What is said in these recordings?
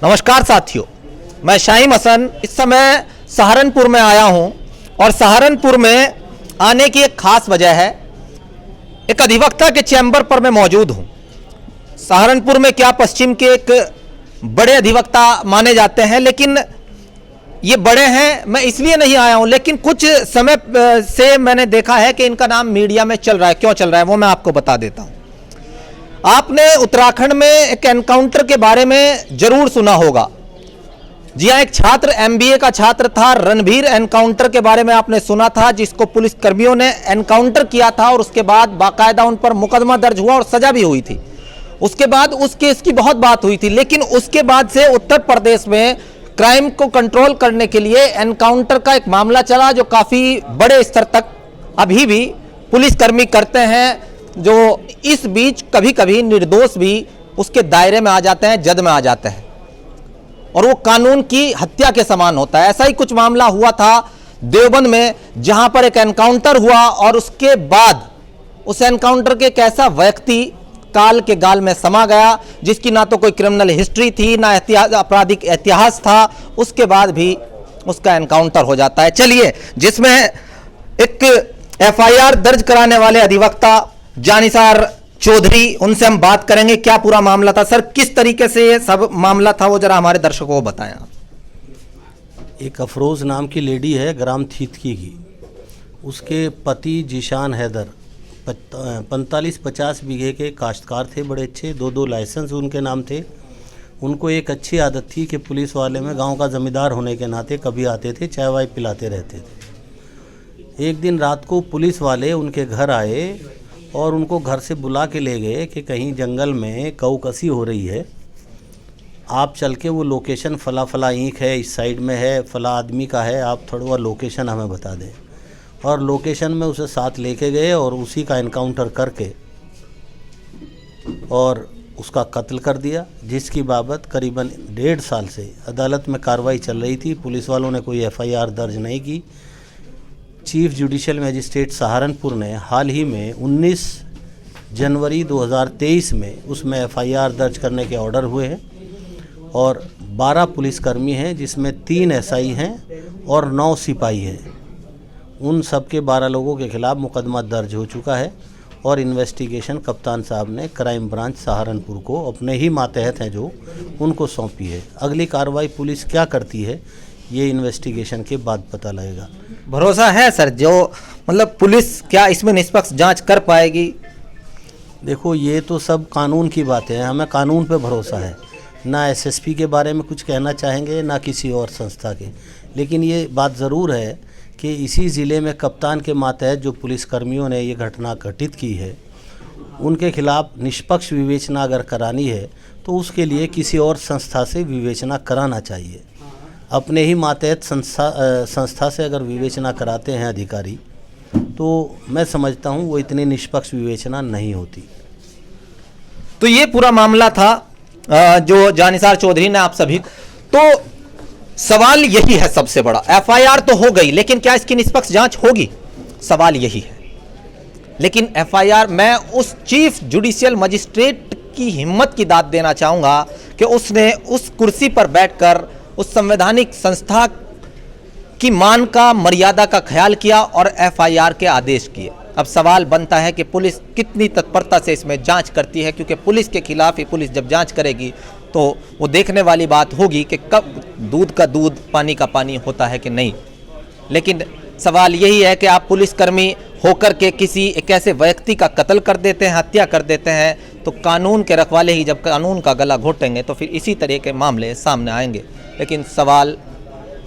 नमस्कार साथियों, मैं शाहिम हसन इस समय सहारनपुर में आया हूं और सहारनपुर में आने की एक खास वजह है। एक अधिवक्ता के चैम्बर पर मैं मौजूद हूं। सहारनपुर में क्या पश्चिम के एक बड़े अधिवक्ता माने जाते हैं, लेकिन ये बड़े हैं मैं इसलिए नहीं आया हूं, लेकिन कुछ समय से मैंने देखा है कि इनका नाम मीडिया में चल रहा है। क्यों चल रहा है वो मैं आपको बता देता हूं। आपने उत्तराखंड में एक एनकाउंटर के बारे में जरूर सुना होगा। जी हाँ, एक छात्र एमबीए का छात्र था रणबीर, एनकाउंटर के बारे में आपने सुना था, जिसको पुलिस कर्मियों ने एनकाउंटर किया था और उसके बाद बाकायदा उन पर मुकदमा दर्ज हुआ और सजा भी हुई थी। उसके बाद उस केस की बहुत बात हुई थी, लेकिन उसके बाद से उत्तर प्रदेश में क्राइम को कंट्रोल करने के लिए एनकाउंटर का एक मामला चला, जो काफी बड़े स्तर तक अभी भी पुलिसकर्मी करते हैं, जो इस बीच कभी कभी निर्दोष भी उसके दायरे में आ जाते हैं, जद में आ जाते हैं और वो कानून की हत्या के समान होता है। ऐसा ही कुछ मामला हुआ था देवबंद में, जहां पर एक एनकाउंटर हुआ और उसके बाद उस एनकाउंटर के एक ऐसा व्यक्ति काल के गाल में समा गया, जिसकी ना तो कोई क्रिमिनल हिस्ट्री थी, ना आपराधिक इतिहास था, उसके बाद भी उसका एनकाउंटर हो जाता है। चलिए, जिसमें एक एफआईआर दर्ज कराने वाले अधिवक्ता जानिसार चौधरी, उनसे हम बात करेंगे। क्या पूरा मामला था सर, किस तरीके से ये सब मामला था, वो जरा हमारे दर्शकों को बताएं आप। एक अफरोज नाम की लेडी है, ग्राम थीतकी की। उसके पति जीशान हैदर 45-50 बीघे के काश्तकार थे, बड़े अच्छे, 2 लाइसेंस उनके नाम थे। उनको एक अच्छी आदत थी कि पुलिस वाले में गांव का जमींदार होने के नाते कभी आते थे, चाय वाय पिलाते रहते थे। एक दिन रात को पुलिस वाले उनके घर आए और उनको घर से बुला के ले गए कि कहीं जंगल में कऊ कसी हो रही है, आप चल के वो लोकेशन फला ईंख है, इस साइड में है, फला आदमी का है, आप थोड़ा लोकेशन हमें बता दें। और लोकेशन में उसे साथ लेके गए और उसी का एनकाउंटर करके और उसका कत्ल कर दिया, जिसकी बाबत करीबन 1.5 साल से अदालत में कार्रवाई चल रही थी। पुलिस वालों ने कोई एफआईआर दर्ज नहीं की। चीफ जुडिशियल मजिस्ट्रेट सहारनपुर ने हाल ही में 19 जनवरी 2023 में उसमें एफआईआर दर्ज करने के ऑर्डर हुए हैं और 12 पुलिसकर्मी हैं, जिसमें 3 एसआई हैं और 9 सिपाही हैं। उन सब के 12 लोगों के खिलाफ मुकदमा दर्ज हो चुका है और इन्वेस्टिगेशन कप्तान साहब ने क्राइम ब्रांच सहारनपुर को, अपने ही मातहत हैं जो, उनको सौंपी है। अगली कार्रवाई पुलिस क्या करती है ये इन्वेस्टिगेशन के बाद पता लगेगा। भरोसा है सर, जो मतलब पुलिस क्या इसमें निष्पक्ष जांच कर पाएगी? देखो, ये तो सब कानून की बातें हैं, हमें कानून पे भरोसा है। ना एसएसपी के बारे में कुछ कहना चाहेंगे, ना किसी और संस्था के, लेकिन ये बात ज़रूर है कि इसी ज़िले में कप्तान के मातहत जो पुलिसकर्मियों ने ये घटना घटित की है, उनके खिलाफ निष्पक्ष विवेचना अगर करानी है तो उसके लिए किसी और संस्था से विवेचना कराना चाहिए। अपने ही मातहत संस्था से अगर विवेचना कराते हैं अधिकारी, तो मैं समझता हूँ वो इतनी निष्पक्ष विवेचना नहीं होती। तो ये पूरा मामला था जो जानिसार चौधरी ने आप सभी, तो सवाल यही है सबसे बड़ा। एफआईआर तो हो गई, लेकिन क्या इसकी निष्पक्ष जांच होगी? सवाल यही है। लेकिन एफआईआर, मैं उस चीफ जुडिशियल मजिस्ट्रेट की हिम्मत की दाद देना चाहूंगा कि उसने उस कुर्सी पर बैठकर उस संवैधानिक संस्था की मान का, मर्यादा का ख्याल किया और एफआईआर के आदेश किए। अब सवाल बनता है कि पुलिस कितनी तत्परता से इसमें जांच करती है, क्योंकि पुलिस के खिलाफ ही पुलिस जब जांच करेगी तो वो देखने वाली बात होगी कि कब दूध का दूध, पानी का पानी होता है कि नहीं। लेकिन सवाल यही है कि आप पुलिसकर्मी होकर के किसी एक ऐसे व्यक्ति का कत्ल कर देते हैं, हत्या कर देते हैं, तो कानून के रखवाले ही जब कानून का गला घोटेंगे तो फिर इसी तरह के मामले सामने आएंगे। लेकिन सवाल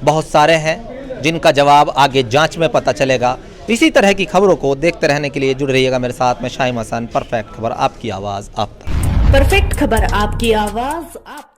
बहुत सारे हैं जिनका जवाब आगे जांच में पता चलेगा। इसी तरह की खबरों को देखते रहने के लिए जुड़ रहिएगा मेरे साथ में शाहिम हसन। परफेक्ट खबर, आपकी आवाज़ आप तक। परफेक्ट खबर, आपकी आवाज़ आप